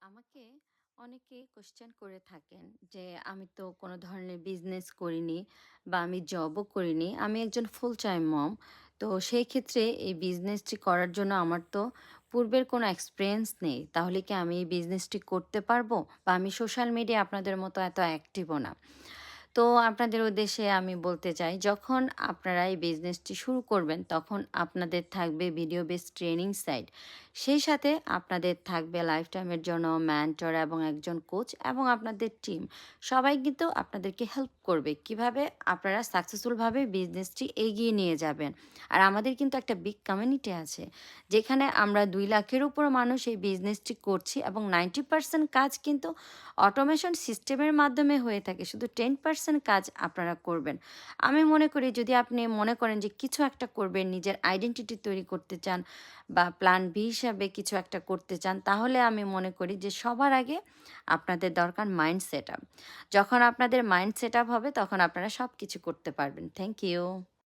আমাকে অনেকে কোশ্চেন করে থাকেন যে আমি তো কোনো ধরনের বিজনেস করিনি বা আমি জবও করিনি। আমি একজন ফুল টাইম মম। তো সেই ক্ষেত্রে এই বিজনেসটি করার জন্য আমার তো পূর্বের কোনো এক্সপেরিয়েন্স নেই। তাহলে কি আমি এই বিজনেসটি করতে পারবো? বা আমি সোশ্যাল মিডিয়ায় আপনাদের মতো এত অ্যাক্টিভও না। তো আপনাদের উদ্দেশ্যে আমি বলতে চাই, যখন আপনারা এই বিজনেসটি শুরু করবেন, তখন আপনাদের থাকবে ভিডিও বেস ট্রেনিং সাইট। সেই সাথে আপনাদের থাকবে লাইফ টাইমের জন্য মেন্টর এবং একজন কোচ এবং আপনাদের টিম। সবাই কিন্তু আপনাদেরকে হেল্প করবে। কিভাবে আপনারা সাকসেসফুলভাবে বিজনেসটি এগিয়ে নিয়ে যাবেন। আর আমাদের কিন্তু একটা বিগ কমিউনিটি আছে, যেখানে আমরা ২ লাখের উপর মানুষ এই বিজনেসটি করছি এবং 90% কাজ কিন্তু অটোমেশন সিস্টেমের মাধ্যমে হয়ে থাকে। শুধু 10% কাজ আপনারা করবেন। আমি মনে করি যদি আপনি মনে করেন যে কিছু একটা করবেন, নিজের আইডেন্টিটি তৈরি করতে চান বা প্ল্যান বি হিসাবে কিছু একটা করতে চান, তাহলে আমি মনে করি যে সবার আগে আপনাদের দরকার মাইন্ড সেটআপ। যখন আপনাদের মাইন্ড সেটআপ হবে তখন আপনারা সবকিছু করতে পারবেন। Thank you.